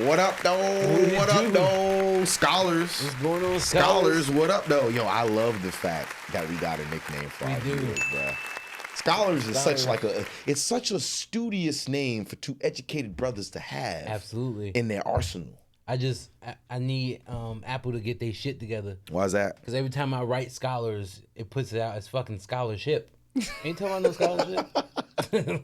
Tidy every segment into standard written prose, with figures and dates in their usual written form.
What up, though? What up, though? Scholars. What's going on, Scholars? What up, though? Yo, I love the fact that we got a nickname for our viewers, bro. Scholars is such like it's such a studious name for two educated brothers to have. Absolutely. In their arsenal. I need Apple to get their shit together. Why is that? Because every time I write Scholars, it puts it out as fucking scholarship. Ain't talking about no scholarship.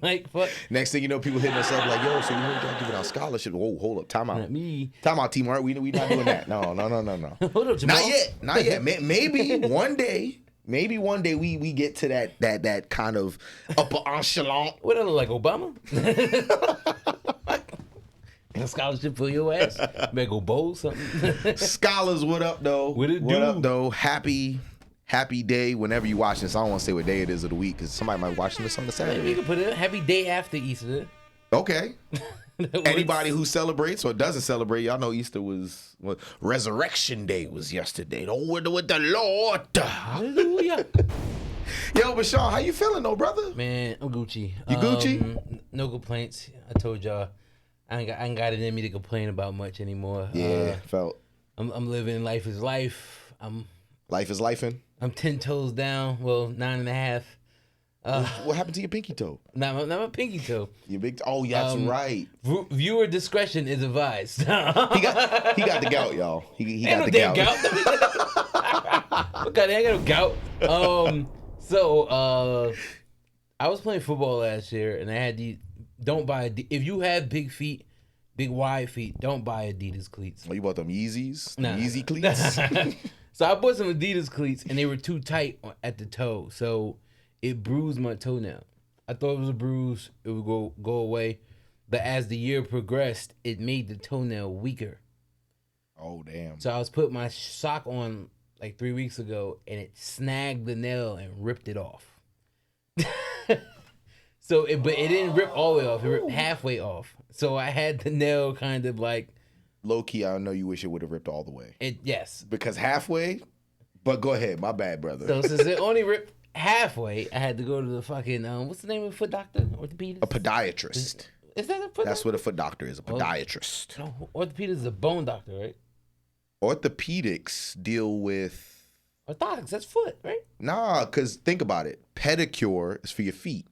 Like, fuck. Next thing you know, people hitting us up like, yo, so you heard y'all giving out scholarship. Whoa, hold up. Time out. Not me. Time out, T-Mark. We not doing that. No. Hold up, Jamal. Not yet. Maybe one day. Maybe one day we get to that kind of upper echelon. What I look like, Obama? A scholarship for your ass. Better go bowl something. Scholars, what up, though? What up, though? Happy day whenever you watching this. I don't want to say what day it is of the week because somebody might be watching this on the Saturday. Maybe you can put it happy day after Easter. Okay. Anybody who celebrates or doesn't celebrate, y'all know Easter was Resurrection Day was yesterday. Don't wonder with the Lord. Hallelujah. Yo, but Sean, how you feeling though, brother? Man, I'm Gucci. You Gucci? No complaints. I told y'all I ain't got it in me to complain about much anymore. Yeah, I'm living life is life. Life is lifing. I'm 10 toes down. Well, 9.5. What happened to your pinky toe? Not my pinky toe. Your big. Oh, yeah, that's right. Viewer discretion is advised. he got the gout, y'all. He got the gout. Okay, I got no gout. So I was playing football last year, and I had these. Don't buy if you have big feet, big wide feet. Don't buy Adidas cleats. Oh, you bought them Yeezys? Nah. Yeezy cleats? So I bought some Adidas cleats, and they were too tight at the toe, so it bruised my toenail. I thought it was a bruise; it would go away, but as the year progressed, it made the toenail weaker. Oh damn! So I was putting my sock on like 3 weeks ago, and it snagged the nail and ripped it off. But it didn't rip all the way off; it ripped halfway off. So I had the nail kind of like. Low key, I know you wish it would have ripped all the way. Yes. Because halfway, but go ahead. My bad, brother. So since it only ripped halfway, I had to go to the fucking, what's the name of the foot doctor? Orthopedist? A podiatrist. Is that a foot That's doctor? what a foot doctor is, a podiatrist. No, orthopedist is a bone doctor, right? Orthopedics deal with... Orthotics, that's foot, right? Nah, because think about it. Pedicure is for your feet.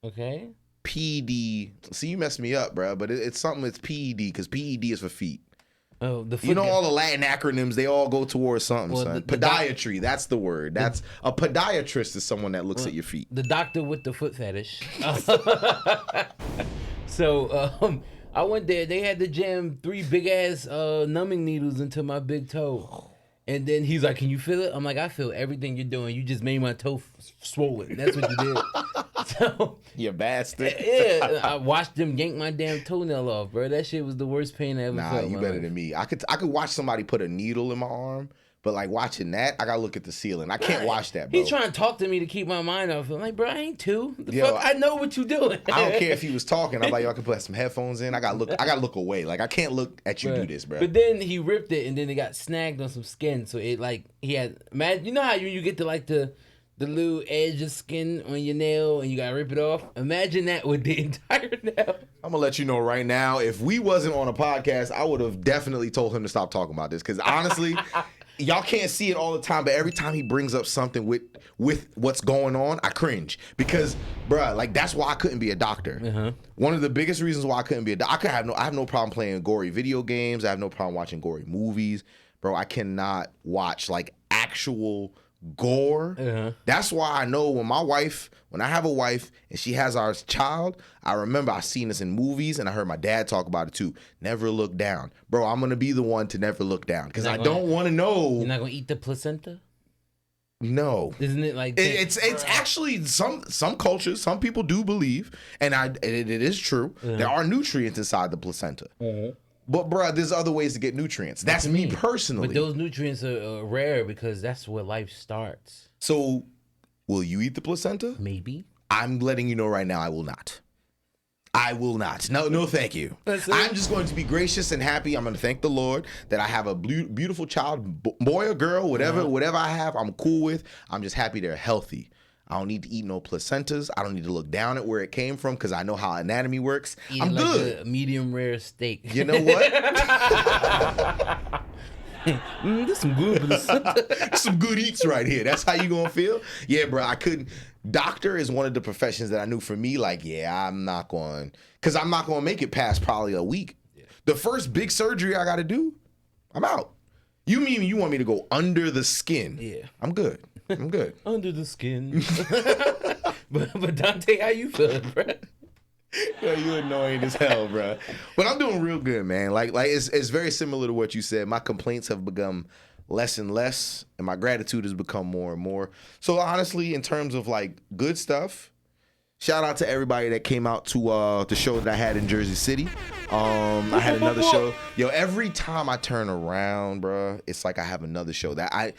Okay. PD. See, you messed me up, bro. But it's something that's PED because PED is for feet. Oh, the foot. You know all the Latin acronyms, they all go towards something, Well, son. Podiatry, that's the word. That's a podiatrist is someone that looks at your feet. The doctor with the foot fetish. So I went there. They had to jam 3 big ass numbing needles into my big toe. And then he's like, "Can you feel it?" I'm like, "I feel everything you're doing. You just made my toe swollen. That's what you did." So you bastard. Yeah, I watched them yank my damn toenail off, bro. That shit was the worst pain I ever felt. Nah, you better than me. I could watch somebody put a needle in my arm, but like watching that, I gotta look at the ceiling. I can't watch that, bro. He's trying to talk to me to keep my mind off. I'm like, bro, I ain't two. Yo, fuck? I know what you doing. I don't care if he was talking. I'm like, yo, I can put some headphones in. I gotta look away. Like I can't look at you do this, bro. But then he ripped it, and then it got snagged on some skin. So it like he had. Imagine, you know how you get to like the little edge of skin on your nail, and you gotta rip it off. Imagine that with the entire nail. I'm gonna let you know right now. If we wasn't on a podcast, I would have definitely told him to stop talking about this. Because honestly. Y'all can't see it all the time, but every time he brings up something with what's going on, I cringe. Because, bruh, like, that's why I couldn't be a doctor. Uh-huh. One of the biggest reasons why I couldn't be a doctor, I have no problem playing gory video games. I have no problem watching gory movies. Bro, I cannot watch, like, actual gore. Uh-huh. That's why I know when I have a wife and she has our child, I remember I seen this in movies and I heard my dad talk about it too. Never look down. Bro, I'm going to be the one to never look down because I don't want to know. You're not going to eat the placenta? No. Isn't it like it's actually some cultures, some people do believe, and it is true. Uh-huh. There are nutrients inside the placenta. Uh-huh. But, bro, there's other ways to get nutrients. That's me personally. But those nutrients are rare because that's where life starts. So, will you eat the placenta? Maybe. I'm letting you know right now, I will not. I will not. No, thank you. I'm just going to be gracious and happy. I'm going to thank the Lord that I have a beautiful child, boy or girl, whatever I have, I'm cool with. I'm just happy they're healthy. I don't need to eat no placentas. I don't need to look down at where it came from because I know how anatomy works. Eat I'm like good. A medium rare steak. You know what? This some good placenta. Some good eats right here. That's how you gonna feel? Yeah, bro. I couldn't. Doctor is one of the professions that I knew for me. Like, yeah, I'm not going because I'm not gonna make it past probably a week. Yeah. The first big surgery I got to do, I'm out. You mean you want me to go under the skin? Yeah, I'm good. I'm good. Under the skin. but Dante, how you feeling, bro? Yo, you annoying as hell, bro. But I'm doing real good, man. Like it's very similar to what you said. My complaints have become less and less, and my gratitude has become more and more. So honestly, in terms of like good stuff, shout out to everybody that came out to the show that I had in Jersey City. I had another show. Yo, every time I turn around, bro, it's like I have another show that I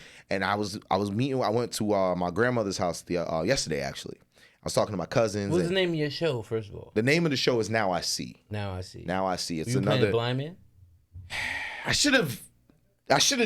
went to my grandmother's house yesterday actually. I was talking to my cousins. What's the name of your show, first of all? The name of the show is Now I See. Now I See. Now I See. It's you playing Blind Man? I should have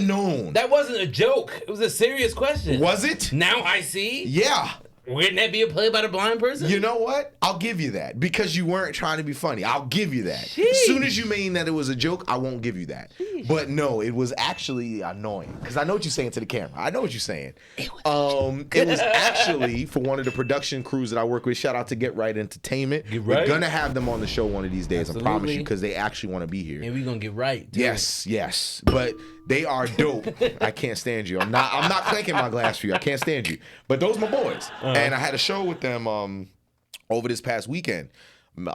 known. That wasn't a joke. It was a serious question. Was it? Now I See? Yeah. Wouldn't that be a play by the blind person? You know what? I'll give you that because you weren't trying to be funny. I'll give you that. Sheesh. As soon as you mean that it was a joke, I won't give you that. Sheesh. But no, it was actually annoying because I know what you're saying to the camera. I know what you're saying. It was actually for one of the production crews that I work with. Shout out to Get Right Entertainment. Get Right. We're gonna have them on the show one of these days. Absolutely. I promise you because they actually want to be here. And we're gonna get right. Too. Yes. But they are dope. I can't stand you. I'm not clanking my glass for you. I can't stand you. But those are my boys. And I had a show with them over this past weekend.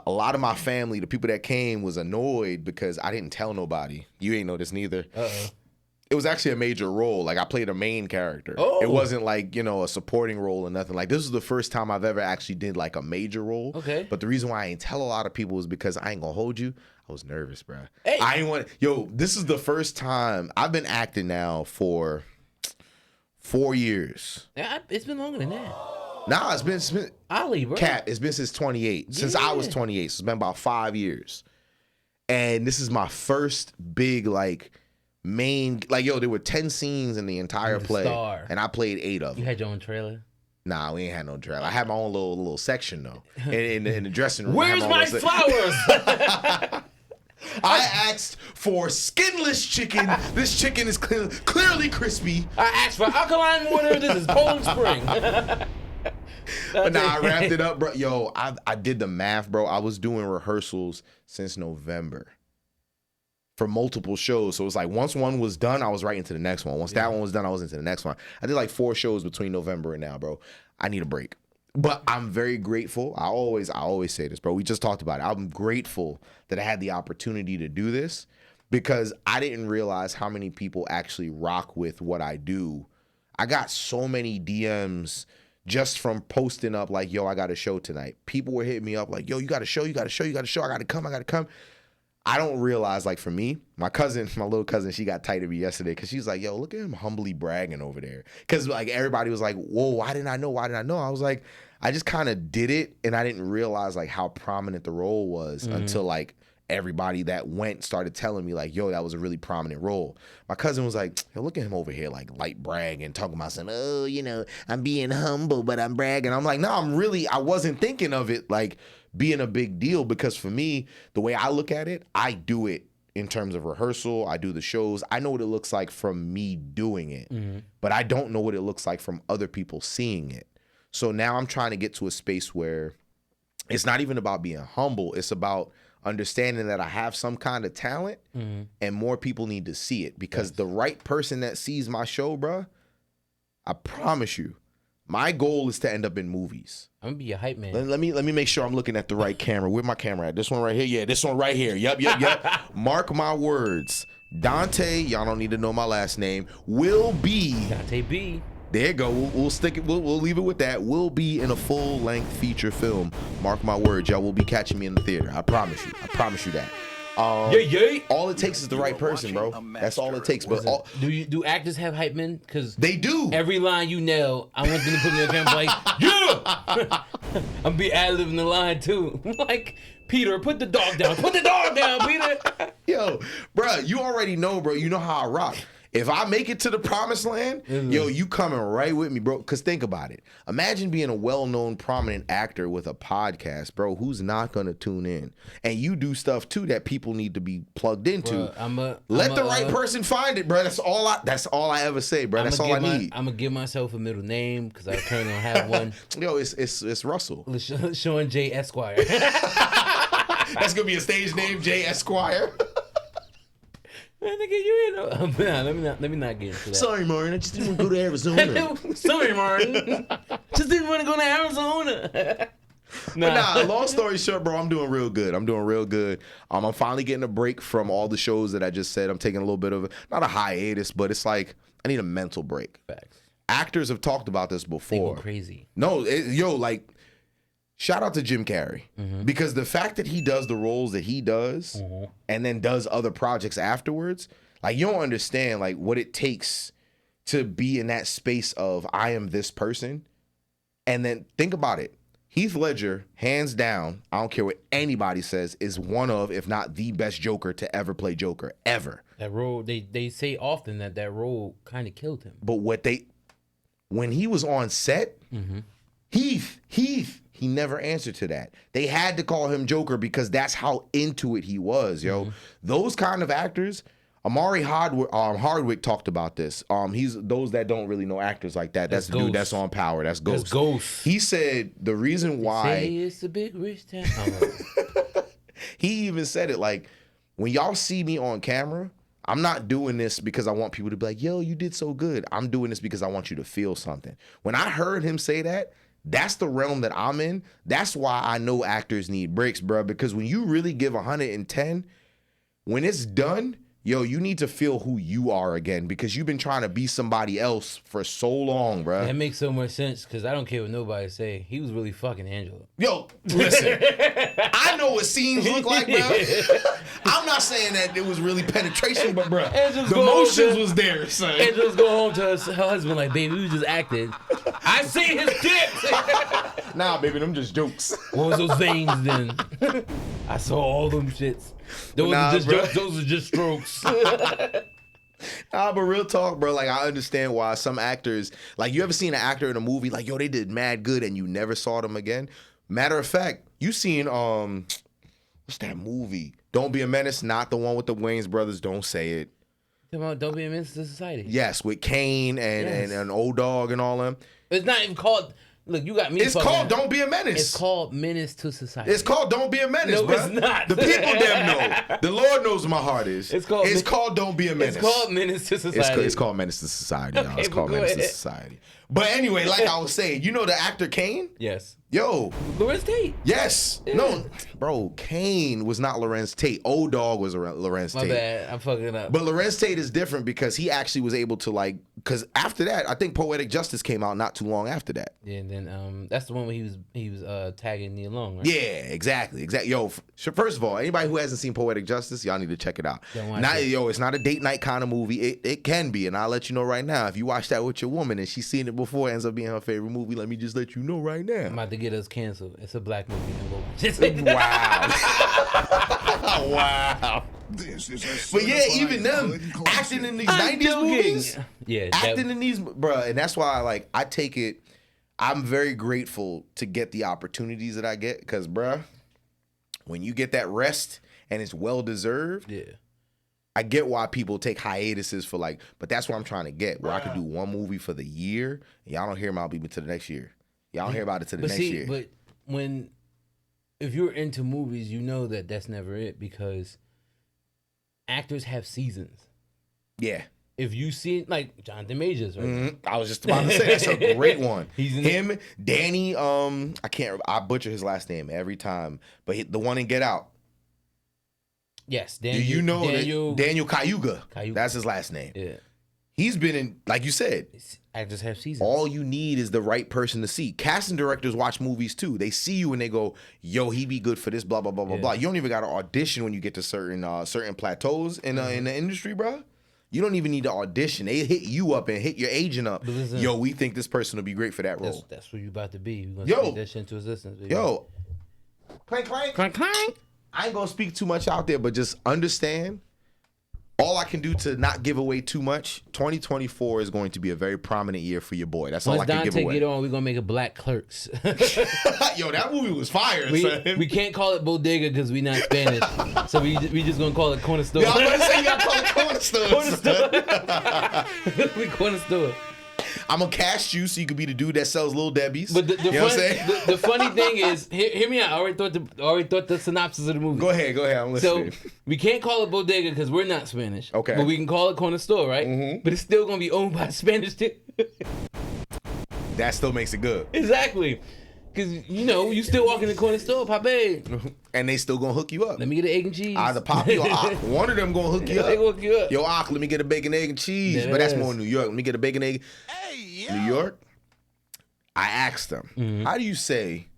A lot of my family, the people that came, was annoyed because I didn't tell nobody. You ain't know this neither. It was actually a major role. Like I played a main character. Oh. It wasn't like, a supporting role or nothing. Like this was the first time I've ever actually did like a major role. Okay. But the reason why I ain't tell a lot of people is because I ain't gonna hold you. I was nervous, bro. Hey. I ain't want. Yo, this is the first time I've been acting now for 4 years. Yeah, it's been longer than that. Nah, it's been Ollie, bro. Cap. It's been since 28. Since I was 28, so it's been about 5 years. And this is my first big main there were 10 scenes in the entire play, star. and I played 8 of them. You had your own trailer. Nah, we ain't had no trailer. I had my own little section though, in the dressing room. Where's my flowers? I asked for skinless chicken. This chicken is clearly crispy. I asked for alkaline water. This is Poland Spring. But nah, I wrapped it up, bro. Yo, I did the math, bro. I was doing rehearsals since November for multiple shows. So it was like once one was done, I was right into the next one. Once that one was done, I was into the next one. I did like 4 shows between November and now, bro. I need a break. But I'm very grateful. I always say this, bro. We just talked about it. I'm grateful that I had the opportunity to do this because I didn't realize how many people actually rock with what I do. I got so many DMs just from posting up like, yo, I got a show tonight. People were hitting me up like, yo, you got a show, I got to come. I don't realize, like, for me, my little cousin, she got tight of me yesterday because she's like, yo, look at him humbly bragging over there. Because, like, everybody was like, whoa, why didn't I know? I was like, I just kind of did it, and I didn't realize, like, how prominent the role was until, like, everybody that went started telling me, like, yo, that was a really prominent role. My cousin was like, yo, look at him over here, like, light bragging, talking about saying, oh, I'm being humble, but I'm bragging. I'm like, no, I wasn't thinking of it, like, being a big deal because for me, the way I look at it, I do it in terms of rehearsal. I do the shows. I know what it looks like from me doing it, but I don't know what it looks like from other people seeing it. So now I'm trying to get to a space where it's not even about being humble. It's about understanding that I have some kind of talent and more people need to see it because the right person that sees my show, bro, I promise you, my goal is to end up in movies. I'm gonna be a hype man. Let me make sure I'm looking at the right camera. Where my camera at? This one right here? Yeah, this one right here. Yep. Mark my words. Dante, y'all don't need to know my last name, will be Dante B. There you go. We'll stick it. We'll leave it with that. We'll be in a full-length feature film. Mark my words, y'all will be catching me in the theater. I promise you. I promise you that. All it takes is the right person, bro. That's all it takes. But do actors have hype men? Because they do. Every line you nail, I want them to put me on camera like, yeah. I'm be ad-libbing the line too. Like, Peter, put the dog down. Put the dog down, Peter. Yo, bro, you already know, bro. You know how I rock. If I make it to the promised land, yo, you coming right with me, bro. Because think about it. Imagine being a well-known, prominent actor with a podcast, bro, who's not going to tune in. And you do stuff, too, that people need to be plugged into. Let the right person find it, bro. That's all I ever say, bro. That's all I need. I'm going to give myself a middle name because I currently don't have one. Yo, it's Russell. Sean J. Esquire. That's going to be a stage name, J. Esquire. Man, nigga, you ain't know. Let me not get into that. Sorry, Martin. I just didn't want to go to Arizona. Sorry, Martin. Just didn't want to go to Arizona. But long story short, bro, I'm doing real good. I'm finally getting a break from all the shows that I just said. I'm taking a little bit of not a hiatus, but it's like I need a mental break. Facts. Actors have talked about this before. They go crazy. No, shout out to Jim Carrey because the fact that he does the roles that he does and then does other projects afterwards, like you don't understand like what it takes to be in that space of I am this person. And then think about it. Heath Ledger, hands down, I don't care what anybody says, is one of, if not the best Joker to ever play Joker, ever. That role, they say often that role kind of killed him. But when he was on set, Heath, he never answered to that. They had to call him Joker because that's how into it he was, yo. Those kind of actors, Amari Hardwick talked about this. He's those that don't really know actors like that. That's the dude that's on Power. That's Ghost. That's Ghost. He said the reason why it's a big rich town. he even said it like, when y'all see me on camera, I'm not doing this because I want people to be like, yo, you did so good. I'm doing this because I want you to feel something. When I heard him say that, that's the realm that I'm in. That's why I know actors need breaks, bro. Because when you really give 110, when it's done, yo, you need to feel who you are again because you've been trying to be somebody else for so long, bro. That makes so much sense because I don't care what nobody say. He was really fucking Angela. Yo, listen, I know what scenes look like, bro. I'm not saying that it was really penetration, but bro, the emotions was there, son. And just go home to her husband like, baby, we just acted. I see his dick. Nah, baby, them just jokes. What was those veins then? I saw all them shits. Those are just jokes. Those are just strokes. Nah, but real talk, bro. Like, I understand why some actors, like, you ever seen an actor in a movie, like, yo, they did mad good and you never saw them again? Matter of fact, you seen, what's that movie? Don't Be a Menace, not the one with the Wayans brothers. Don't say it. Don't Be a Menace to Society. Yes, with Kane and Old Dog and all them. It's not even called. Look, you got me. It's called Don't Be a Menace. It's called Menace to Society. It's called Don't Be a Menace, no, bro. it's not. The people them know. The Lord knows where my heart is. It's called Don't Be a Menace. It's called Menace to Society. It's called Menace to Society, y'all. It's called Menace to Society. But anyway, like I was saying, you know the actor Kane? Yes. Yo. Lorenz Tate. Yes. Yeah. No, bro, Kane was not Lorenz Tate. Old Dog was Lorenz Tate. My bad. I'm fucking up. But Lorenz Tate is different because he actually was able to, like, because after that, I think Poetic Justice came out not too long after that. Yeah, and then that's the one where he was tagging Nia Long, right? Yeah, exactly. Yo, first of all, anybody who hasn't seen Poetic Justice, y'all need to check it out. Yo, it's not a date night kind of movie. It can be, and I'll let you know right now. If you watch that with your woman and she's seen it before, it ends up being her favorite movie, let me just let you know right now. I'm about to get us canceled. It's a black movie. Wow. Wow. But yeah, even them acting in these 90s movies. Yeah. Acting in these, bro, and that's why I take it, I'm very grateful to get the opportunities that I get because, bro, when you get that rest and it's well deserved, yeah. I get why people take hiatuses for but that's what I'm trying to get, where I could do one movie for the year, and y'all don't hear about it to the next year. Y'all don't hear about it to the next year. But if you're into movies, you know that that's never it because actors have seasons. Yeah. If you see like Jonathan Majors, right? I was just about to say that's a great one. Danny. I butcher his last name every time, but the one in Get Out. Yes, Daniel. Do you know Daniel Cayuga? That's his last name. Yeah. He's been in, like you said, actors have seasons. All you need is the right person to see. Casting directors watch movies too. They see you and they go, yo, he'd be good for this, blah, blah, blah, blah, blah. You don't even got to audition when you get to certain plateaus in the industry, bro. You don't even need to audition. They hit you up and hit your agent up. Listen, yo, we think this person will be great for that role. That's what you about to be. You're going to speak that shit into existence. Baby. Yo. Clank, clank. Clank, clank. I ain't going to speak too much out there, but just understand all I can do to not give away too much, 2024 is going to be a very prominent year for your boy. That's all Once I can give Dante away. get on, we're gonna make a Black Clerks. Yo, that movie was fire, son. we can't call it bodega because we not Spanish, so we just gonna call it corner store. Yo, I'm gonna say you gotta call it corner store. We corner store. I'm gonna cast you so you could be the dude that sells Little Debbie's. But you know what I'm saying? the funny thing is, hear me out. I already thought the synopsis of the movie. Go ahead. I'm listening. So we can't call it bodega because we're not Spanish. Okay. But we can call it corner store, right? Mm-hmm. But it's still gonna be owned by Spanish too. That still makes it good. Exactly. Because, you still walk in the corner store, Pape. And they still gonna hook you up. Let me get an egg and cheese. Either Poppy or Ock. One of them gonna hook you up. They gonna hook you up. Yo, Ock, let me get a bacon, egg, and cheese. Yes. But that's more New York. Let me get a bacon, egg. New York, I asked them, how do you say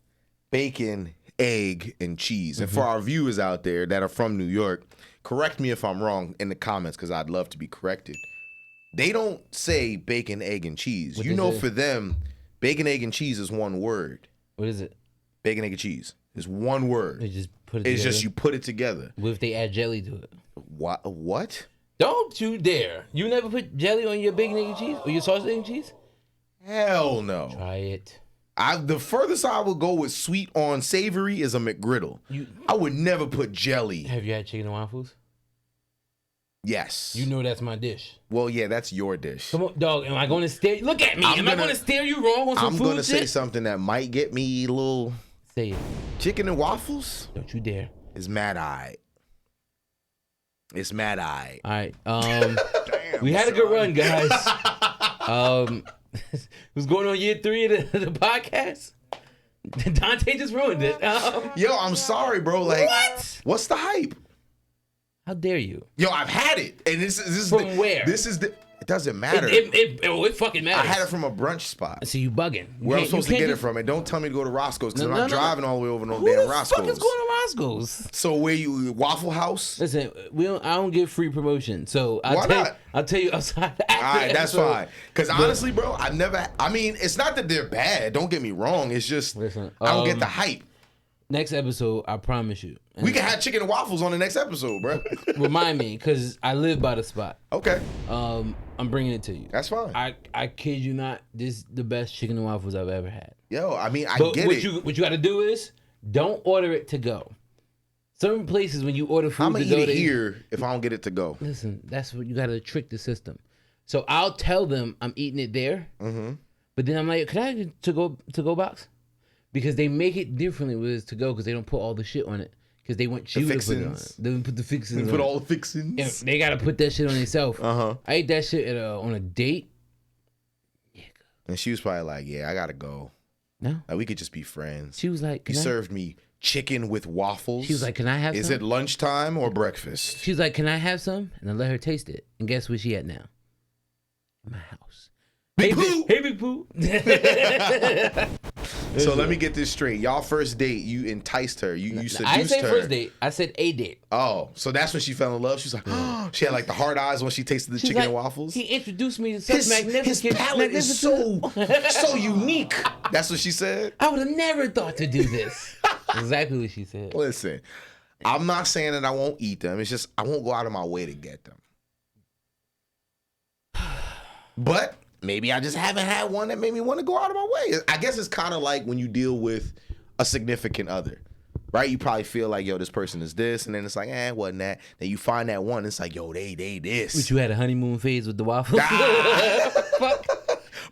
bacon, egg, and cheese? And for our viewers out there that are from New York, correct me if I'm wrong in the comments because I'd love to be corrected. They don't say bacon, egg, and cheese. What You know, is it? for them, bacon, egg, and cheese is one word. What is it? Bacon, egg, and cheese is one word. They just put it It's together. just you put it together. What if they add jelly to it? What? Don't you dare. You never put jelly on your bacon, egg, and cheese? Or your sausage, egg, and cheese? Hell no. Try it. The furthest I would go with sweet on savory is a McGriddle. I would never put jelly. Have you had chicken and waffles? Yes. You know that's my dish. Well, yeah, that's your dish. Come on, dog. Am I going to stare? Look at me. Am I going to stare you wrong on some I'm food going to say shit? something that might get me a little... Say it. Chicken and waffles Don't you dare. is mad-eyed. It's mad-eyed. All right. We had a good run, guys. What's going on year 3 of the podcast? Dante just ruined it. Yo, I'm sorry, bro. Like, What? What's the hype? How dare you? Yo, I've had it. And this is From where? This is the... It doesn't matter. It fucking matters. I had it from a brunch spot. So you bugging. Where I'm supposed to get it from. And don't tell me to go to Roscoe's because I'm not driving all the way over no Who damn the Roscoe's. fuck is going to Roscoe's? So where you... Waffle House? Listen, I don't give free promotion. So Why not? I'll tell you outside the All right, that's episode. fine. Because honestly, bro, I mean, it's not that they're bad. Don't get me wrong. It's just, Listen, I don't get the hype. Next episode, I promise you. We can have chicken and waffles on the next episode, bro. Remind me, because I live by the spot. Okay. I'm bringing it to you. That's fine. I kid you not, this is the best chicken and waffles I've ever had. Yo, I mean, I But get it. what you got to do is, don't order it to go. Some places, when you order food I'm to going go, to eat it here if I don't get it to go. Listen, that's what you got to trick the system. So I'll tell them I'm eating it there, but then I'm like, can I get to go box? Because they make it differently with this to go because they don't put all the shit on it because they want you to put it on it. They don't put the fixings. Put on all it. the fixings. And they gotta put that shit on themselves. I ate that shit on a date. Yeah. And she was probably like, yeah, I got to go. No. Like, we could just be friends. She was like, You served me chicken with waffles. She was like, can I have Is some? it lunchtime or breakfast? She was like, can I have some? And I let her taste it. And guess where she at now? In my house. Big hey, Pooh! Hey, Big Pooh. So let me get this straight. Y'all first date, you enticed her. You seduced her. I didn't say first date. I said a date. Oh, so that's when she fell in love. She's like, oh, she had like the hard eyes when she tasted the chicken and waffles. He introduced me to such His magnificent. palate is so unique. That's what she said. I would have never thought to do this. Exactly what she said. Listen, I'm not saying that I won't eat them. It's just I won't go out of my way to get them. But maybe I just haven't had one that made me want to go out of my way. I guess it's kind of like when you deal with a significant other, right? You probably feel like, yo, this person is this, and then it's like, it wasn't that. Then you find that one, it's like, yo, they this. But you had a honeymoon phase with the waffles. Fuck.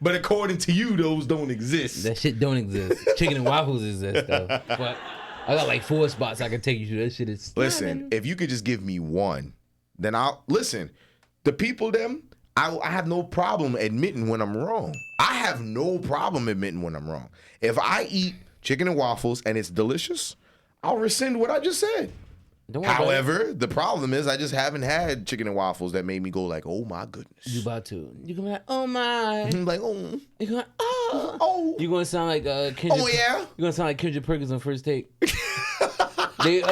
But according to you, those don't exist. That shit don't exist. Chicken and waffles exist though. But I got like 4 spots I can take you to. That shit is. Listen, if you could just give me one, then I'll listen. The people, I have no problem admitting when I'm wrong. I have no problem admitting when I'm wrong. If I eat chicken and waffles and it's delicious, I'll rescind what I just said. However, the problem is I just haven't had chicken and waffles that made me go like, oh my goodness. You about to. You gonna be like, oh my. I'm like, oh. You gonna oh. Oh. You gonna sound like Kendrick. Oh yeah. You gonna sound like Kendrick Perkins on First Take. They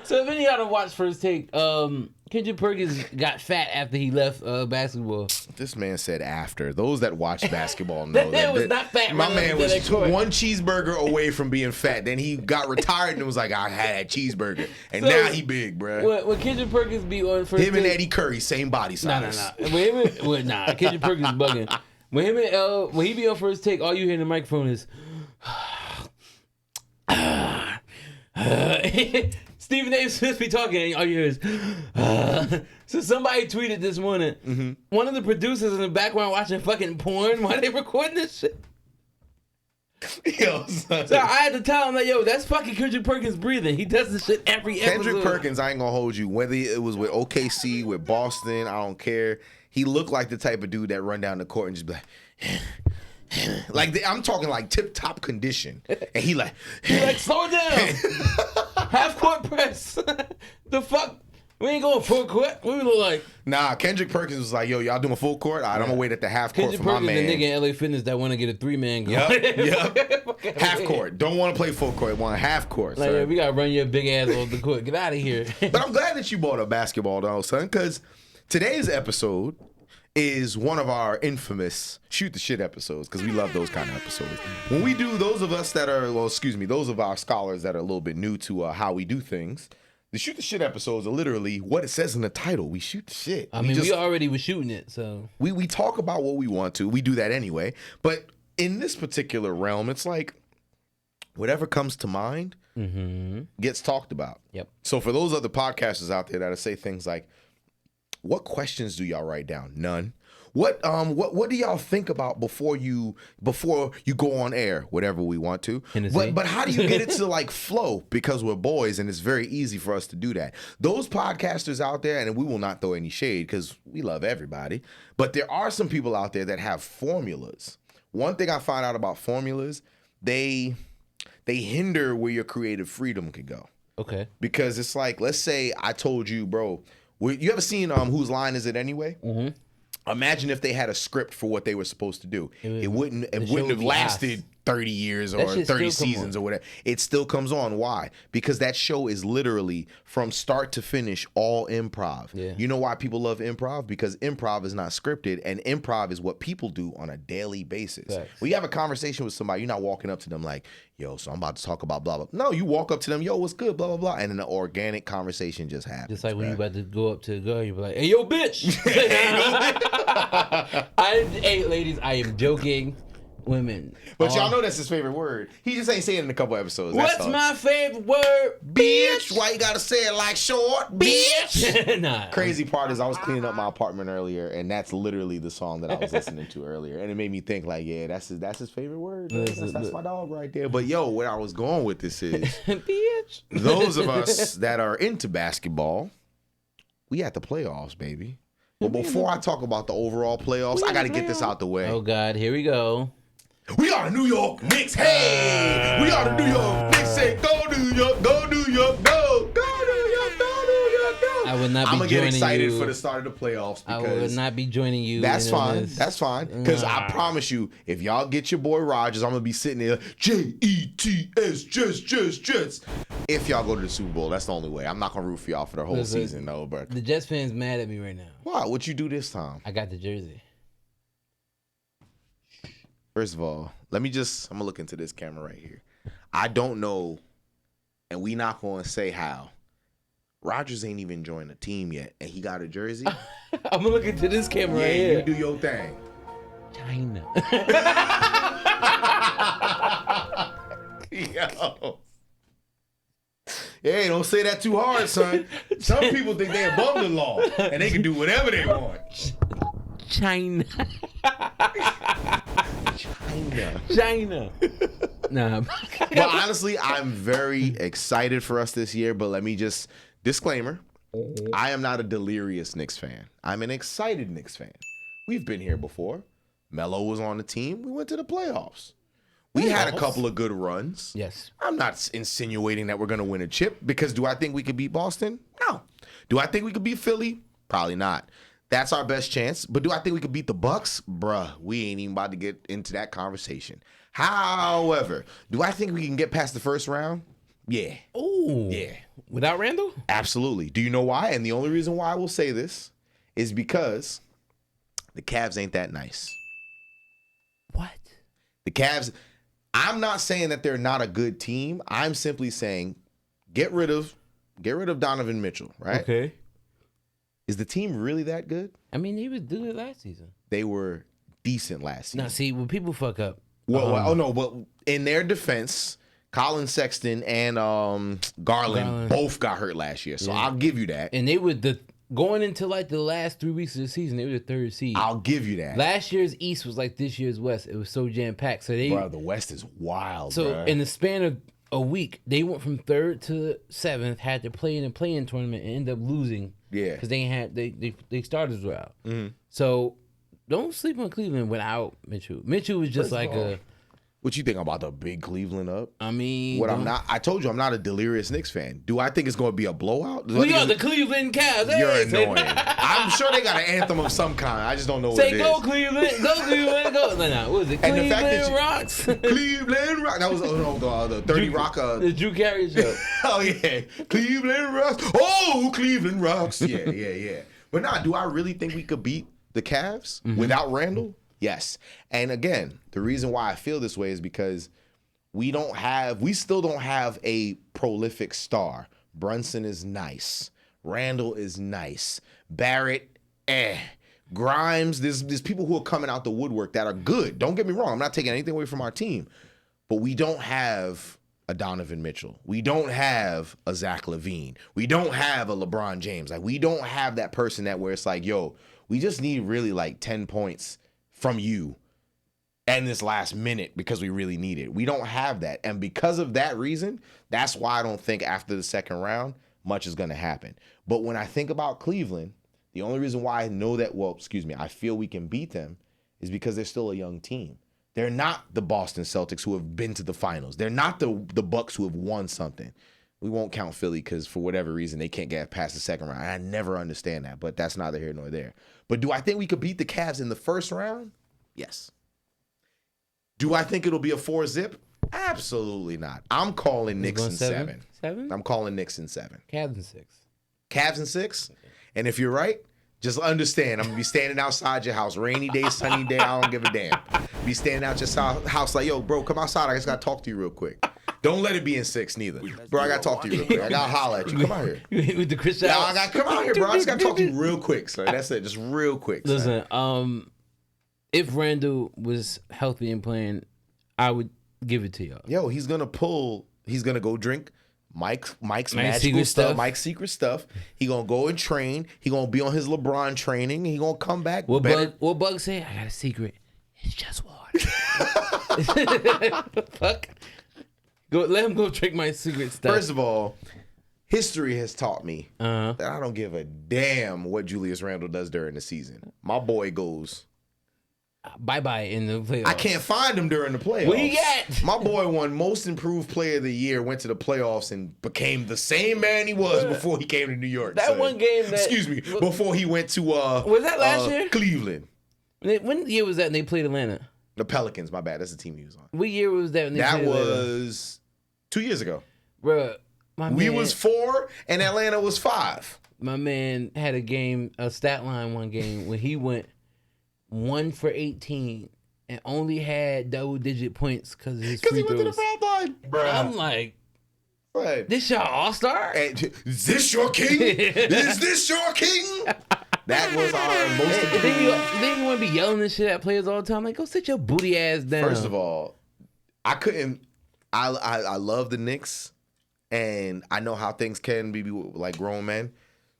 So if any of y'all don't watch First Take, Kendrick Perkins got fat after he left basketball. This man said after. Those that watch basketball know That was not fat. My right man after was that court. one cheeseburger away from being fat. Then he got retired and was like, I had that cheeseburger. And So, now he big, bruh. When Kendrick Perkins be on First Him and Take, Eddie Curry, same body size. Nah. Kendrick Perkins bugging. When he be on First Take, all you hear in the microphone is Stephen A. Smith be talking, and all you hear is So somebody tweeted this morning, one of the producers in the background watching fucking porn while they recording this shit. Yo, son. So I had to tell him that, yo, that's fucking Kendrick Perkins breathing. He does this shit every episode. Kendrick Perkins, I ain't gonna hold you. Whether it was with OKC, with Boston, I don't care. He looked like the type of dude that run down the court and just be like, I'm talking like tip top condition, and he like slow it down. Half court press. The fuck? We ain't going full court. What we look like? Nah, Kendrick Perkins was like, yo, y'all doing full court? All right, I'm gonna wait at the half court Kendrick for my Perkins, man. the nigga in LA Fitness that want to get a 3-man going. Yep. Half court. Don't want to play full court. Want half court. Like, Son. yeah, we gotta run your big ass off the court. Get out of here. But I'm glad that you brought up basketball, though, son, because today's episode is one of our infamous shoot the shit episodes, because we love those kind of episodes. When we do, those of us that are, those of our scholars that are a little bit new to how we do things, the shoot the shit episodes are literally what it says in the title. We shoot the shit. I mean, we already was shooting it, so. We talk about what we want to. We do that anyway. But in this particular realm, it's like whatever comes to mind gets talked about. Yep. So for those other podcasters out there that say things like, what questions do y'all write down? None. What do y'all think about before you go on air? Whatever we want to. But how do you get it to like flow? Because we're boys and it's very easy for us to do that. Those podcasters out there, and we will not throw any shade because we love everybody, but there are some people out there that have formulas. One thing I find out about formulas, they hinder where your creative freedom can go. Okay. Because it's like, let's say I told you, bro, you ever seen Whose Line Is It Anyway? Mm-hmm. Imagine if they had a script for what they were supposed to do. It wouldn't have lasted 30 years or 30 seasons or whatever. It still comes on. Why? Because that show is literally from start to finish all improv. Yeah. You know why people love improv? Because improv is not scripted, and improv is what people do on a daily basis. Thanks. When you have a conversation with somebody, you're not walking up to them like, yo, so I'm about to talk about blah, blah. No, you walk up to them, yo, what's good, blah, blah, blah. And then an organic conversation just happens. Just like when you about to go up to a girl, you be like, hey, yo, bitch. Hey, ladies, I am joking. Women. But y'all know that's his favorite word. He just ain't saying it in a couple episodes. What's my favorite word? Bitch. Why you gotta say it like short? Bitch. Nah. Crazy part is I was cleaning up my apartment earlier, and that's literally the song that I was listening to earlier. And it made me think like, yeah, that's his favorite word. That's my dog right there. But yo, where I was going with this is Bitch. those of us that are into basketball, we at the playoffs, baby. But before I talk about the overall playoffs, I gotta get this out the way. Oh God, here we go. We are the New York Knicks. Hey, we are the New York Knicks. Say, go New York, go New York, go, go New York, go New York, go. I would not be I'm gonna get joining excited you. for the start of the playoffs I would because not be joining you. that's in fine. this. That's fine. Because I promise you, if y'all get your boy Rodgers, I'm gonna be sitting there Jets, Jets. If y'all go to the Super Bowl, that's the only way. I'm not gonna root for y'all for the whole Listen, season, though. But The Jets fans mad at me right now. why? What you do this time? I got the jersey. First of all, I'm gonna look into this camera right here. I don't know, and we not gonna say how. Rodgers ain't even joined the team yet, and he got a jersey. I'm gonna look into this camera right here. You do your thing. China. Yo. Hey, don't say that too hard, son. Some people think they above the law, and they can do whatever they want. China. China. Nah. But honestly, I'm very excited for us this year. But let me just disclaimer: I am not a delirious Knicks fan. I'm an excited Knicks fan. We've been here before. Melo was on the team. We went to the playoffs. We had a couple of good runs. Yes. I'm not insinuating that we're going to win a chip because do I think we could beat Boston? No. Do I think we could beat Philly? Probably not. That's our best chance. But do I think we could beat the Bucks? Bruh, we ain't even about to get into that conversation. However, do I think we can get past the first round? Yeah. Ooh. Yeah. Without Randall? Absolutely. Do you know why? And the only reason why I will say this is because the Cavs ain't that nice. What? The Cavs, I'm not saying that they're not a good team. I'm simply saying get rid of Donovan Mitchell, right? Okay. Is the team really that good? I mean, he was good last season. They were decent last season. Now, see, when people fuck up. But in their defense, Colin Sexton and Garland both got hurt last year. So I'll give you that. And they were going into like the last 3 weeks of the season, they were the third seed. I'll give you that. Last year's East was like this year's West. It was so jam packed. So the West is wild. So in the span of a week, they went from 3rd to 7th, had to play in a play-in tournament, and ended up losing. Yeah, because they starters were out. Mm-hmm. So don't sleep on Cleveland without Mitchell. Mitchell was just What you think about the big Cleveland up? I mean, I told you I'm not a delirious Knicks fan. Do I think it's going to be a blowout? We are the Cleveland Cavs. You're annoying. I'm sure they got an anthem of some kind. I just don't know what it is. Say go Cleveland, go Cleveland, go. No, what was it? Cleveland Rocks. Cleveland Rocks. That was the 30 Rock. The Drew Carey show. Oh yeah, Cleveland Rocks. Oh, Cleveland Rocks. Yeah. But do I really think we could beat the Cavs without Randall? Yes. And again, the reason why I feel this way is because we still don't have a prolific star. Brunson is nice. Randall is nice. Barrett, Grimes, there's people who are coming out the woodwork that are good. Don't get me wrong. I'm not taking anything away from our team. But we don't have a Donovan Mitchell. We don't have a Zach LaVine. We don't have a LeBron James. Like, we don't have that person that where it's like, yo, we just need really like 10 points from you and this last minute because we really need it. We don't have that. And because of that reason, that's why I don't think after the second round, much is going to happen. But when I think about Cleveland, the only reason why I know that, I feel we can beat them is because they're still a young team. They're not the Boston Celtics who have been to the finals. They're not the Bucks who have won something. We won't count Philly because for whatever reason, they can't get past the second round. I never understand that, but that's neither here nor there. But do I think we could beat the Cavs in the first round? Yes. Do I think it'll be a 4-zip? Absolutely not. I'm calling Knicks in 7. 7? I'm calling Knicks in 7. Cavs in 6. Cavs in 6? And if you're right, just understand, I'm going to be standing outside your house. Rainy day, sunny day, I don't give a damn. Be standing out your house like, yo, bro, come outside. I just got to talk to you real quick. Don't let it be in 6 neither. Bro, I got to talk to you real quick. I got to holler at you. Come out here. With the Christian. No, come out here, bro. I just got to talk to you real quick, son. That's it. Just real quick, son. Listen, if Randall was healthy and playing, I would give it to y'all. Yo, he's going to go drink Mike's magical stuff, Mike's secret stuff. He going to go and train. He going to be on his LeBron training. He going to come back. What Bug say? I got a secret. It's just water. Fuck. Let him go drink my secret stuff. First of all, history has taught me that I don't give a damn what Julius Randle does during the season. My boy goes bye-bye in the playoffs. I can't find him during the playoffs. What he got? My boy won Most Improved Player of the Year, went to the playoffs, and became the same man he was before he came to New York. One game before he went to was that last year? Cleveland. When year was that when they played Atlanta? The Pelicans, my bad. That's the team he was on. What year was that when they played Atlanta? That was 2 years ago. Bruh, we was 4 and Atlanta was 5. My man had a stat line one game when he went 1 for 18 and only had double-digit points because of his free throws. Because he went to the foul line. Bruh. I'm like, right. This y'all all-star? Is this your king? Is this your king? That was our most. Then you want to be yelling this shit at players all the time? Like, go sit your booty ass down. First of all, I couldn't. I love the Knicks, and I know how things can be like grown men.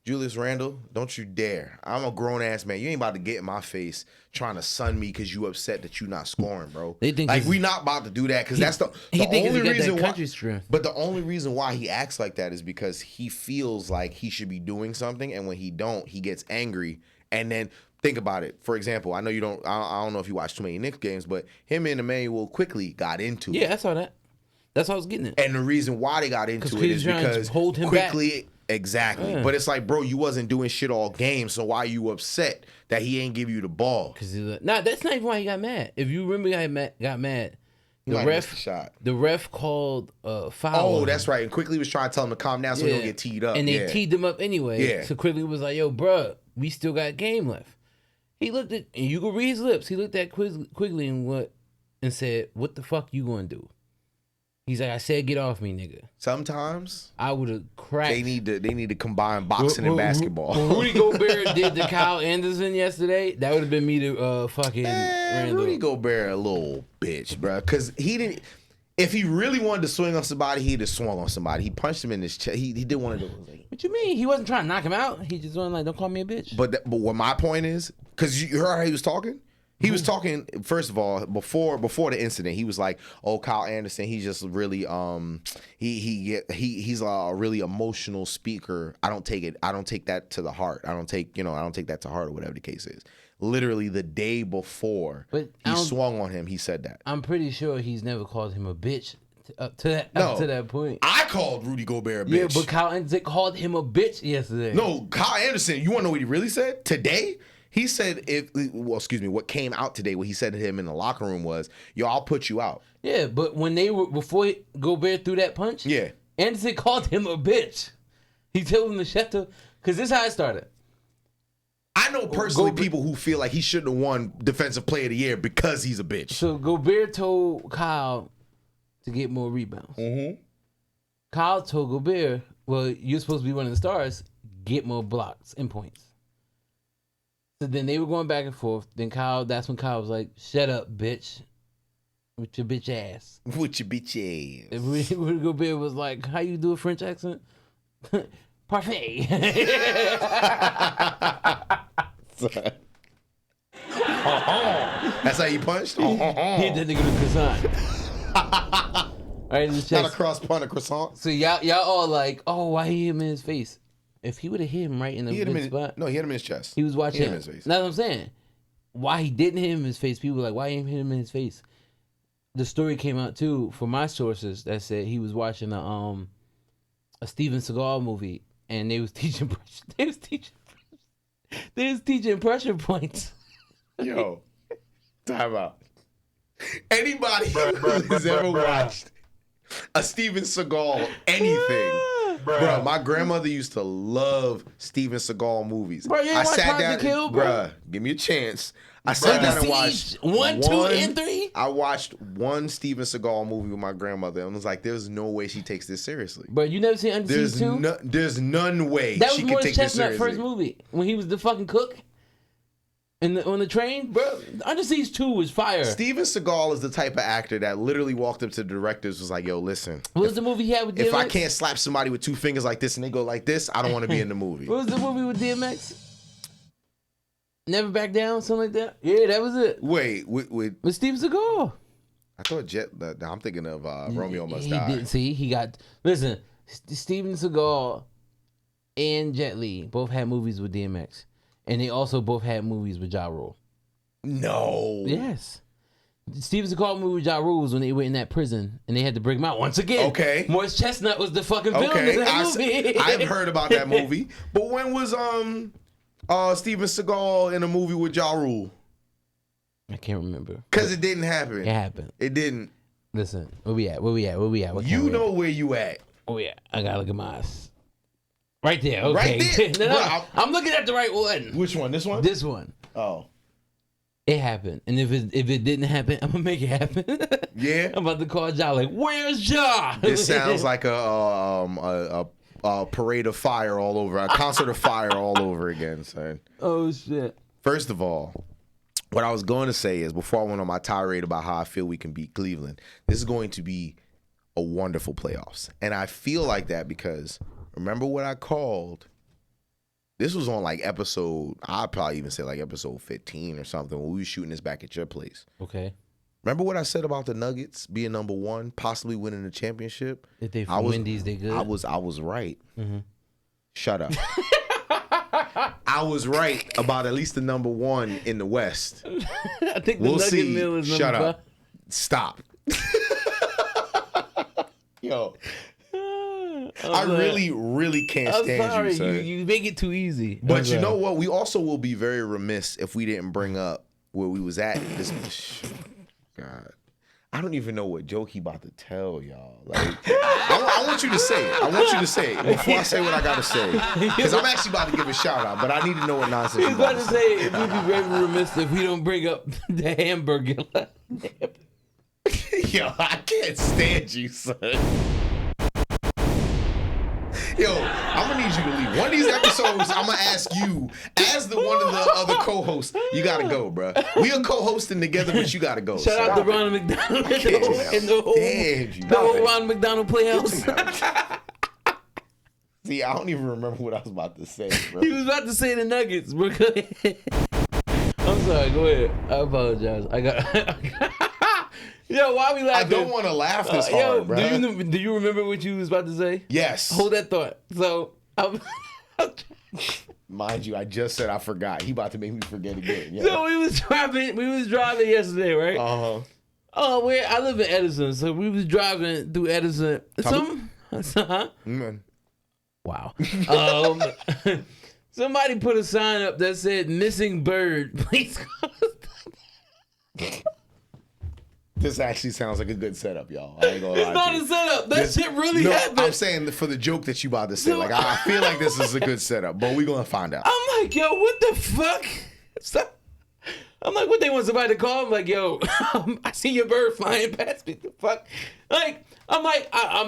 Julius Randle, don't you dare. I'm a grown-ass man. You ain't about to get in my face trying to sun me because you upset that you not scoring, bro. Like, we not about to do that because that's the only reason why. But the only reason why he acts like that is because he feels like he should be doing something, and when he don't, he gets angry. And then think about it. For example, I know you don't. I don't know if you watch too many Knicks games, but him and Emmanuel quickly got into it. Yeah, I saw that. That's how I was getting it. And the reason why they got into it is because hold him quickly. Back. Exactly. Yeah. But it's like, bro, you wasn't doing shit all game, so why you upset that he ain't give you the ball? That's not even why he got mad. If you remember, he got mad The ref called foul. Oh, that's right. And Quickly was trying to tell him to calm down so he don't get teed up. And they teed him up anyway. Yeah. So Quickly was like, yo, bruh, we still got game left. He looked at, and you can read his lips. He looked at Quigley and said, what the fuck you gonna do? He's like, I said, get off me, nigga. Sometimes I would have cracked. They need to combine boxing and basketball. When Rudy Gobert did to Kyle Anderson yesterday, that would have been me to fucking Rudy Gobert a little bitch, bro. Because he didn't. If he really wanted to swing on somebody, he'd have swung on somebody. He punched him in his chest. He did want to do it. What you mean? He wasn't trying to knock him out. He just wasn't like, don't call me a bitch. But what my point is, because you heard how he was talking? He was talking, first of all, before the incident, he was like, oh, Kyle Anderson, he's just really he's a really emotional speaker. I don't take that to the heart. I don't take that to heart or whatever the case is. Literally the day before he swung on him, he said that. I'm pretty sure he's never called him a bitch up to that point. I called Rudy Gobert a bitch. Yeah, but Kyle Anderson called him a bitch yesterday. No, Kyle Anderson, you want to know what he really said? Today? He said, what came out today, what he said to him in the locker room was, yo, I'll put you out. Yeah, but when before Gobert threw that punch, Anderson called him a bitch. He told him to shut the, because this is how it started. I know personally people who feel like he shouldn't have won Defensive Player of the Year because he's a bitch. So Gobert told Kyle to get more rebounds. Mm-hmm. Kyle told Gobert, well, you're supposed to be one of the stars, get more blocks and points. So then they were going back and forth. Then that's when Kyle was like, shut up, bitch. With your bitch ass. With your bitch ass. And Rudy Gobert was like, how you do a French accent? Parfait. That's how you punched? He did nigga the croissant. Right in the chest. Not a cross punt, a croissant. So y'all all like, oh, why he hit him in his face? If he would have hit him right in the spot. No, he hit him in his chest. He was watching him in his face. That's what I'm saying. Why he didn't hit him in his face, people were like, why he didn't hit him in his face? The story came out too from my sources that said he was watching a Steven Seagal movie and they was teaching pressure points. Yo, time out. Anybody who's ever watched a Steven Seagal anything. Bro, my grandmother used to love Steven Seagal movies. Bro, you ain't watch Hard to Kill, bro? Bruh, give me a chance. I sat down and watched 1, 2, and 3. I watched one Steven Seagal movie with my grandmother and was like, there's no way she takes this seriously. But you never seen Under Siege 2? There's none way she can take this seriously. That was Morris Chestnut's first movie. When he was the fucking cook. On the train, bro. Under Siege 2 was fire. Steven Seagal is the type of actor that literally walked up to the directors, was like, "Yo, listen. What was the movie he had with DMX? If I can't slap somebody with two fingers like this and they go like this, I don't want to be in the movie." What was the movie with DMX? Never Back Down, something like that. Yeah, that was it. Wait, with Steven Seagal. I thought I'm thinking of Romeo Must Die. Listen, Steven Seagal and Jet Li both had movies with DMX. And they also both had movies with Ja Rule. No. Yes. Steven Seagal movie with Ja Rule was when they were in that prison and they had to bring him out once again. Okay. Morris Chestnut was the fucking villain in that movie. I've heard about that movie. But when was Steven Seagal in a movie with Ja Rule? I can't remember. Because it didn't happen. It happened. It didn't. Listen, where we at? You know where you at. Oh yeah. I gotta look at my eyes. Right there, okay. Right there. No, I'm looking at the right one. Which one? This one? This one. Oh. It happened. And if it didn't happen, I'm going to make it happen. Yeah? I'm about to call Ja like, where's Ja? This sounds like a parade of fire all over, a concert of fire all over again, son. Oh, shit. First of all, what I was going to say is, before I went on my tirade about how I feel we can beat Cleveland, this is going to be a wonderful playoffs. And I feel like that because... Remember what I called? This was on like I'd probably even say like episode 15 or something when we were shooting this back at your place. Okay. Remember what I said about the Nuggets being number one, possibly winning the championship? If they from Wendy's, they good. I was right. Mm-hmm. Shut up. I was right about at least the number one in the West. I think the Nugget Mill is number Shut up. 5. Stop. Yo. I really can't stand you, son. You make it too easy. But you know what? We also will be very remiss if we didn't bring up where we was at. God. I don't even know what joke he about to tell y'all. Like, I want you to say it. I want you to say it before I say what I gotta say. Because I'm actually about to give a shout out, but I need to know what nonsense He's about to say if we'd be very remiss if we don't bring up the hamburger. Yo, I can't stand you, son. Yo, I'm gonna need you to leave. One of these episodes, I'm gonna ask you, as one of the other co-hosts, you gotta go, bro. We are co-hosting together, but you gotta go. Shout out to Ronald McDonald and the whole Ronald McDonald Playhouse. See, I don't even remember what I was about to say, bro. He was about to say the Nuggets, bro. Go ahead. I'm sorry, go ahead. I apologize. I got Yo, why we laughing? I don't want to laugh this hard, bro. Do you remember what you was about to say? Yes. Hold that thought. So, mind you, I just said I forgot. He about to make me forget again. Yeah. So we was driving yesterday, right? Uh-huh. Oh, I live in Edison, so we was driving through Edison. Huh? Wow. Somebody put a sign up that said "Missing Bird." Please. This actually sounds like a good setup, y'all. I ain't gonna lie. It's not a setup. That shit really happened. I'm saying for the joke that you about to say. Like, I feel like this is a good setup, but we gonna find out. I'm like, yo, what the fuck? I'm like, what they want somebody to call? I'm like, yo, I see your bird flying past me. The fuck? Like, I'm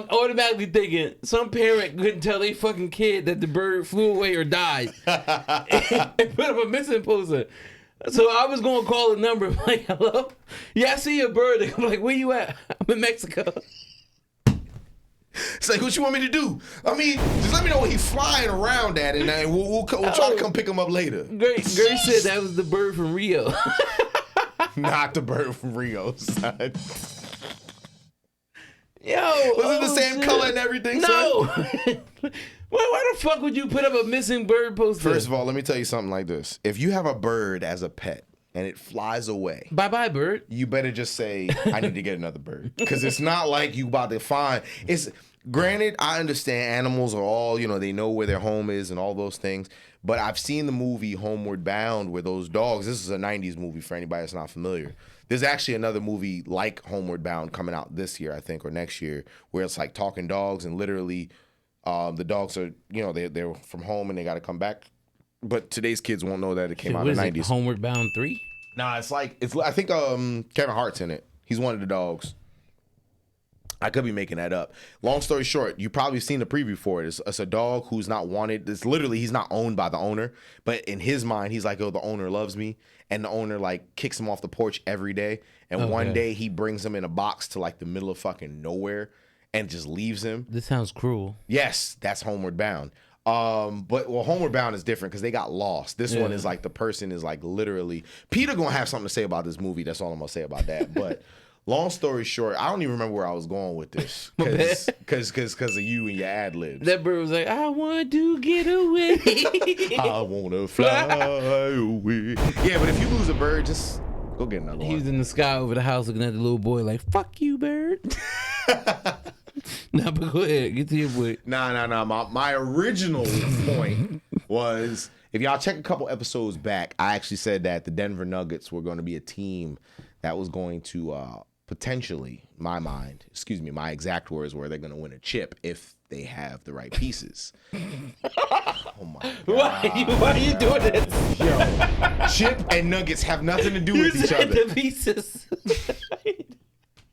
automatically thinking some parent couldn't tell their fucking kid that the bird flew away or died and put up a missing poster. So I was gonna call the number. I'm like, hello? Yeah, I see a bird. I'm like, where you at? I'm in Mexico. It's like, what you want me to do? I mean, just let me know what he's flying around at, and we'll try to come pick him up later. Gray said that was the bird from Rio. Not the bird from Rio, son. Yo, was it the same color and everything? No. Why the fuck would you put up a missing bird poster? First of all, let me tell you something like this. If you have a bird as a pet and it flies away, bye-bye, bird. You better just say, I need to get another bird. Because it's not like you about to find... Granted, I understand animals are all, they know where their home is and all those things. But I've seen the movie Homeward Bound where those dogs... This is a 90s movie for anybody that's not familiar. There's actually another movie like Homeward Bound coming out this year, I think, or next year, where it's like talking dogs and literally... the dogs are, they're from home and they got to come back. But today's kids won't know that it came out in the 90s. Homeward Bound 3? Nah, I think Kevin Hart's in it. He's one of the dogs. I could be making that up. Long story short, you probably seen the preview for it. It's a dog who's not wanted. It's literally, he's not owned by the owner. But in his mind, he's like, oh, the owner loves me. And the owner like kicks him off the porch every day. And one day he brings him in a box to like the middle of fucking nowhere and just leaves him. This sounds cruel. Yes, that's Homeward Bound. But Homeward Bound is different because they got lost. This one is like the person is like literally... Peter gonna have something to say about this movie. That's all I'm gonna say about that. But long story short, I don't even remember where I was going with this because of you and your ad libs. That bird was like, I want to get away. I want to fly away. Yeah, but if you lose a bird, just go get another one. He was in the sky over the house looking at the little boy like, fuck you, bird. Nah, but go ahead. Get to your point. Nah. My original point was, if y'all check a couple episodes back, I actually said that the Denver Nuggets were going to be a team that was going to potentially, my exact words were they're going to win a chip if they have the right pieces. Oh my God. Why are you doing this? Yo, chip and Nuggets have nothing to do with each other. The pieces.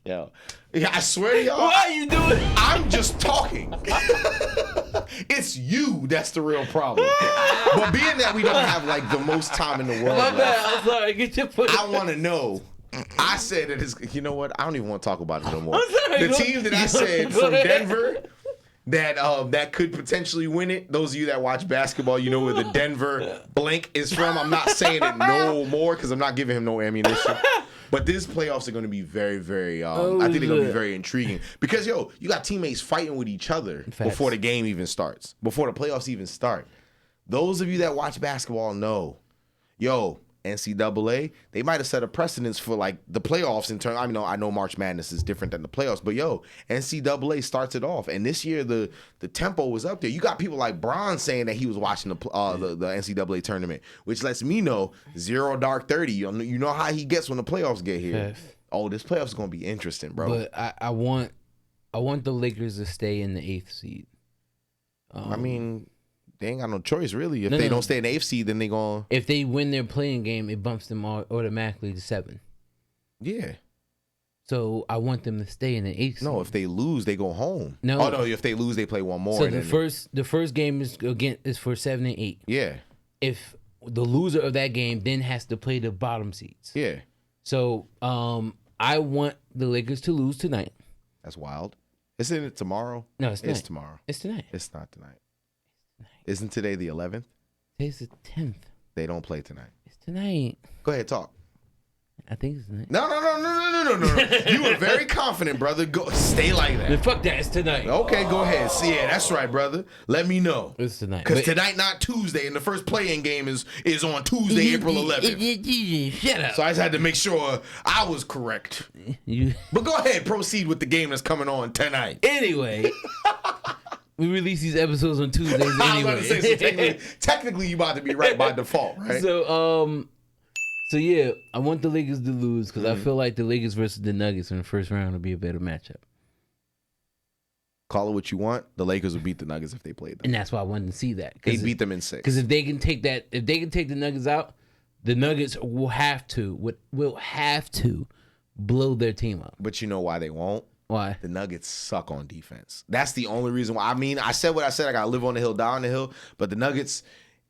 Yo, yeah, I swear to y'all. Why are you doing it? I'm just talking. It's you that's the real problem. But being that we don't have like the most time in the world, my bad. I'm sorry. Get your foot. I want to know. I said that it's. You know what? I don't even want to talk about it no more. I'm sorry, the team that I said from Denver that could potentially win it. Those of you that watch basketball, you know where the Denver blank is from. I'm not saying it no more because I'm not giving him no ammunition. But these playoffs are going to be very, very, I think they're going to be very intriguing. Because, you got teammates fighting with each other before the game even starts, before the playoffs even start. Those of you that watch basketball know, NCAA, they might have set a precedence for, like, the playoffs in terms. I know March Madness is different than the playoffs, but, NCAA starts it off. And this year, the tempo was up there. You got people like Bron saying that he was watching the NCAA tournament, which lets me know 0 dark 30. You know how he gets when the playoffs get here. Oh, this playoffs is gonna be interesting, bro. But I want the Lakers to stay in the 8th seed. I mean, they ain't got no choice really. If No, they no. don't stay in the 8th seed, then they gonna If they win their playing game, it bumps them automatically to 7. yeah. So I want them to stay in the 8th seed. No, if they lose, they go home. No. Oh no, if they lose, they play one more. So and the first game is for 7 and 8. yeah, If the loser of that game then has to play the bottom seeds. yeah, So I want the Lakers to lose tonight. that's wild. Isn't it tomorrow? No, it's It's tonight. tomorrow. It's tonight. It's not tonight. Isn't today the 11th? Today's the 10th. They don't play tonight. It's tonight. Go ahead, talk. I think it's tonight. No. You were very confident, brother. Go, stay like Man, that. fuck that. It's tonight. Okay, go ahead. See, yeah, that's right, brother. Let me know. It's tonight. Because But- tonight, not Tuesday, and the first play-in game is on Tuesday, April 11th. Shut up. So I just had to make sure I was correct. But go ahead, proceed with the game that's coming on tonight. Anyway, we release these episodes on Tuesdays I was about anyway. to say, so technically, you about to be right by default, right? So yeah, I want the Lakers to lose because Mm-hmm. I feel like the Lakers versus the Nuggets in the first round will be a better matchup, Call it what you want. The Lakers would beat the Nuggets if they played them. and that's why I wanted to see that. They beat them in 6. Because if they can take the Nuggets out, the Nuggets will have to blow their team up. But you know why they won't? Why? The Nuggets suck on defense. That's the only reason why. I mean, I said what I said. I got to live on the hill, die on the hill. But the Nuggets,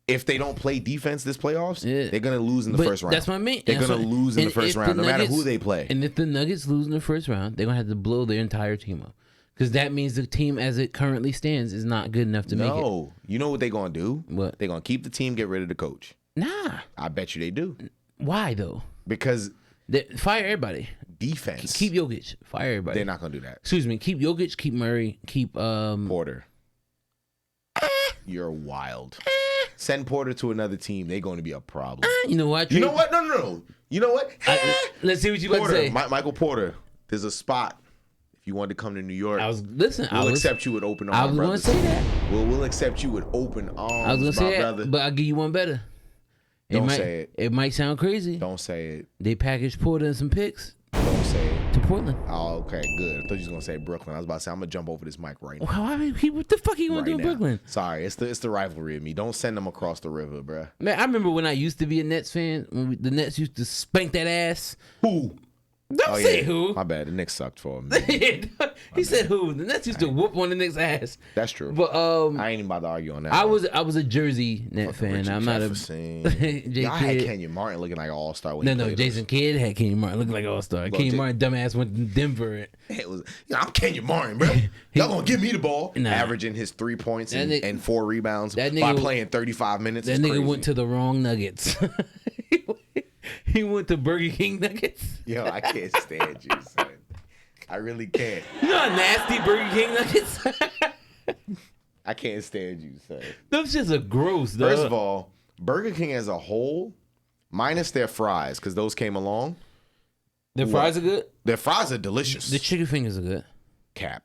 if they don't play defense this playoffs, they're going to lose in the first round. That's what I mean. They're going to lose in the first round, no matter who they play. And if the Nuggets lose in the first round, they're going to have to blow their entire team up. Because that means the team as it currently stands is not good enough to make it. No. You know what they're going to do? What? They're going to keep the team, get rid of the coach. Nah. I bet you they do. Why, though? Because Fire everybody. defense. Keep Jokic. Fire everybody. They're not going to do that. Excuse me. Keep Jokic. Keep Murray. Keep Porter. You're wild. Send Porter to another team. They're going to be a problem. You know what? You know what? No. You know what? Let's see what you about Porter, to say. Michael Porter. There's a spot. If you wanted to come to New York, we'll accept you with open arms. I was going to say that. We'll accept you with open arms, I was going to say brother. that, but I'll give you one better. Don't say it. It might sound crazy. Don't say it. They packaged Porter and some picks Don't say it. to Portland. Oh, okay, good. I thought you was gonna say Brooklyn. I was about to say I'm gonna jump over this mic right now. What the fuck are you going to do in now. Brooklyn? Sorry, it's the rivalry of me. Don't send them across the river, bruh. Man, I remember when I used to be a Nets fan, when the Nets used to spank that ass. Who? Don't say who. My bad. The Knicks sucked for me. He said who. The Nets used to whoop on the Knicks' ass. That's true. But I ain't even about to argue on that. I was a Jersey Net fan. Richard I'm not a Jefferson. Jay Y'all had Kidd. Kenyon Martin looking like an all-star. When No, he no. played Jason Kidd had Kenyon Martin looking like an all-star. Kenyon Martin, dumbass, went to Denver. It was, I'm Kenyon Martin, bro. Y'all gonna give me the ball. Nah. Averaging his 3 points That nigga- and 4 rebounds that by nigga- playing 35 minutes. That is nigga crazy. went to the wrong Nuggets. He went to Burger King Nuggets. Yo, I can't stand you, son. I really can't. You know how nasty Burger King Nuggets? I can't stand you, son. Those just are gross, though. First of all, Burger King as a whole, minus their fries, because those came along. their fries are good. Their fries are delicious. The chicken fingers are good. Cap.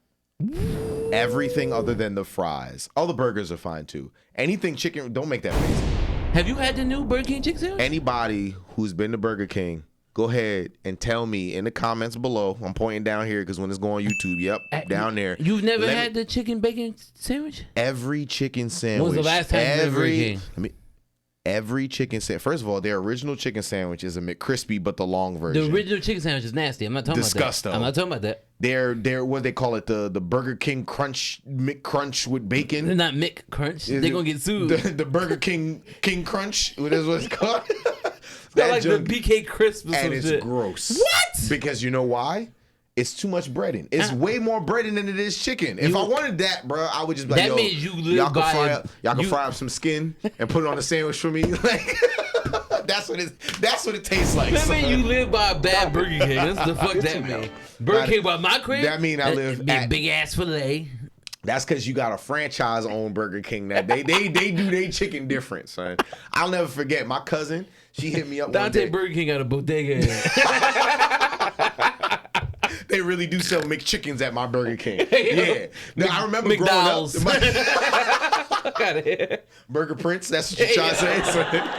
Everything other than the fries. All the burgers are fine too. Anything chicken, don't make that face. Have you had the new Burger King chicken sandwich? Anybody who's been to Burger King, go ahead and tell me in the comments below. I'm pointing down here because when it's going on YouTube, yep, down there. You've never Let had the chicken bacon sandwich? every chicken sandwich. When was the last time you had Burger King? Every chicken sandwich. First of all, their original chicken sandwich is a McCrispy, but the long version. The original chicken sandwich is nasty. I'm not talking Disgusto. about that. I'm not talking about that. They're what they call it, the Burger King Crunch McCrunch with They're bacon. not Mick Crunch. They're going to get sued. The Burger King Crunch. What is what it's called? They're like junk- the BK Crisp or some and it's shit. gross. What? Because you know why? It's too much breading. It's way more breading than it is chicken. If I wanted that, bro, I would just be like, That yo, means you live y'all can by fry a- up, y'all can you- fry up some skin and put it on a sandwich for me. Like that's what it tastes like. That mean son. you live by a bad Burger King. That's the fuck that mean. Burger King by my crib? That mean I live big, at- big ass filet. That's because you got a franchise owned Burger King that they do their chicken different, son. I'll never forget my cousin. She hit me up one Dante day. Burger King got a bodega in it. They really do sell McChickens at my Burger King. Yeah. No, I remember McDonald's. growing up. Fuck out of here. Burger Prince, that's what you're trying to say? son?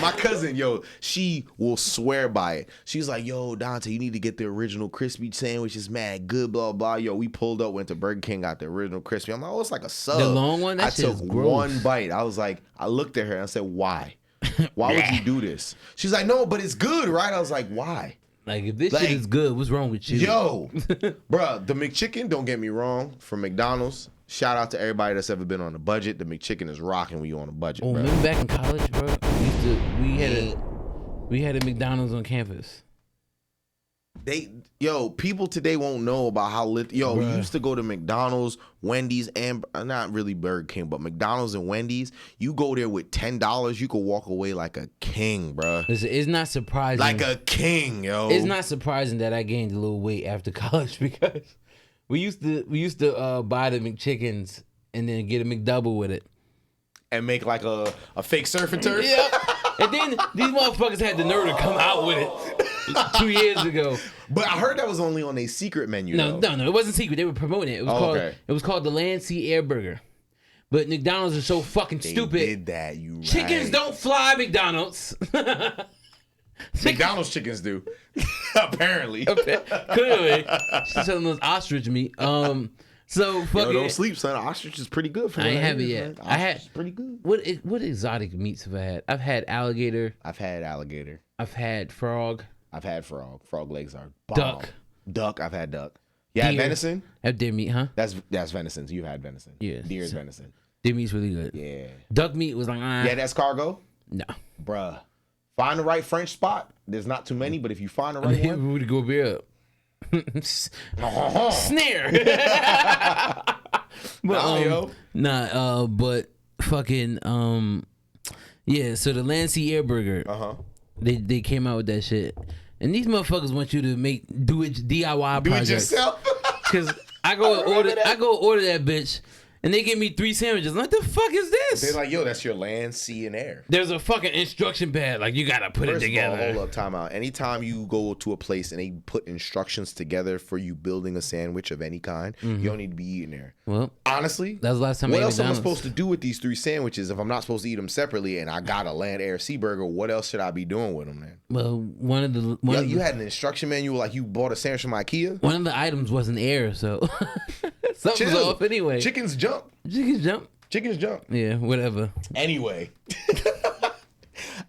My cousin, she will swear by it. She's like, yo, Dante, you need to get the original crispy sandwich. It's mad good, blah, blah. Yo, we pulled up, went to Burger King, got the original crispy. I'm like, oh, it's like a sub. The long one? That I shit took is gross. one bite. I was like, I looked at her and I said, why? Why would you do this? She's like, no, but it's good, right? I was like, why? Like, if this shit is good, what's wrong with you? Yo, bruh, the McChicken, don't get me wrong, from McDonald's. Shout out to everybody that's ever been on a budget. The McChicken is rocking when you on a budget, bro. Remember back in college, bro? We had a McDonald's on campus. People today won't know about how lit. We used to go to McDonald's, Wendy's, and not really Burger King, but McDonald's and Wendy's. You go there with $10, you could walk away like a king, bro. Listen, it's not surprising. Like a king, yo. It's not surprising that I gained a little weight after college because we used to buy the McChickens and then get a McDouble with it. And make like a fake surf and turf? Yeah. And then these motherfuckers had the nerve to come out with it 2 years ago. But I heard that was only on a secret menu. No, it wasn't secret. They were promoting it. It was called the Land Sea Air Burger. But McDonald's are so fucking stupid. They did that, you right. Chickens don't fly, McDonald's. McDonald's chickens do. Apparently. Clearly. She's selling those ostrich meat. So fucking. Don't sleep, son. Ostrich is pretty good for me. I ain't have it yet. I had pretty good. What exotic meats have I had? I've had alligator. I've had frog. I've had frog. Frog legs are bomb. Duck. I've had duck. You had venison? I have deer meat, huh? That's venison. So you've had venison. Yeah. Deer is venison. Deer meat's really good. Yeah. Duck meat was like, Yeah, that's cargo? No. Bruh. Find the right French spot. There's not too many, but if you find the right one. We would go beer up. Snare. But fucking yeah, so the Land Sea Air Burger, they came out with that shit, and these motherfuckers want you to do it DIY project. Do it yourself. Because I go order that bitch, and they give me 3 sandwiches. I'm like, the fuck is this? They're like, yo, that's your land, sea, and air. There's a fucking instruction pad. Like, you gotta put it together. First of all, hold up, time out. Anytime you go to a place and they put instructions together for you building a sandwich of any kind, you don't need to be eating there. Well, honestly, that was the last time. What else am I supposed to do with these 3 sandwiches if I'm not supposed to eat them separately? And I got a land, air, sea burger. What else should I be doing with them, man? Well, you had an instruction manual like you bought a sandwich from IKEA. One of the items wasn't air, so something's off anyway. Chickens jump. Yeah, whatever. Anyway,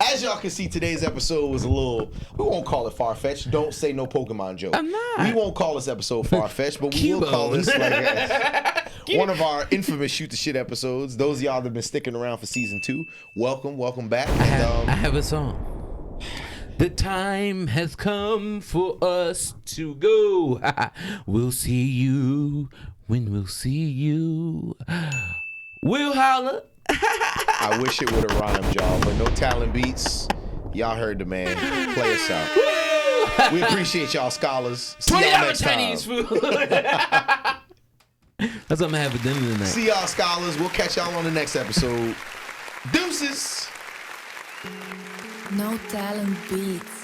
as y'all can see, today's episode was a little, we won't call it far-fetched. Don't say no Pokemon joke. I'm not. We won't call this episode far-fetched, but we will call this like one of our infamous Shoot the Shit episodes. Those of y'all that have been sticking around for season 2, welcome back. I have a song. The time has come for us to go. We'll see you when we'll see you. We'll holler. I wish it would have rhymed, y'all, but no talent beats. Y'all heard the man. Play us out. We appreciate y'all, scholars. See y'all next Chinese time. food. That's what I'm gonna have for dinner tonight. See y'all, scholars. We'll catch y'all on the next episode. Deuces. No talent beats.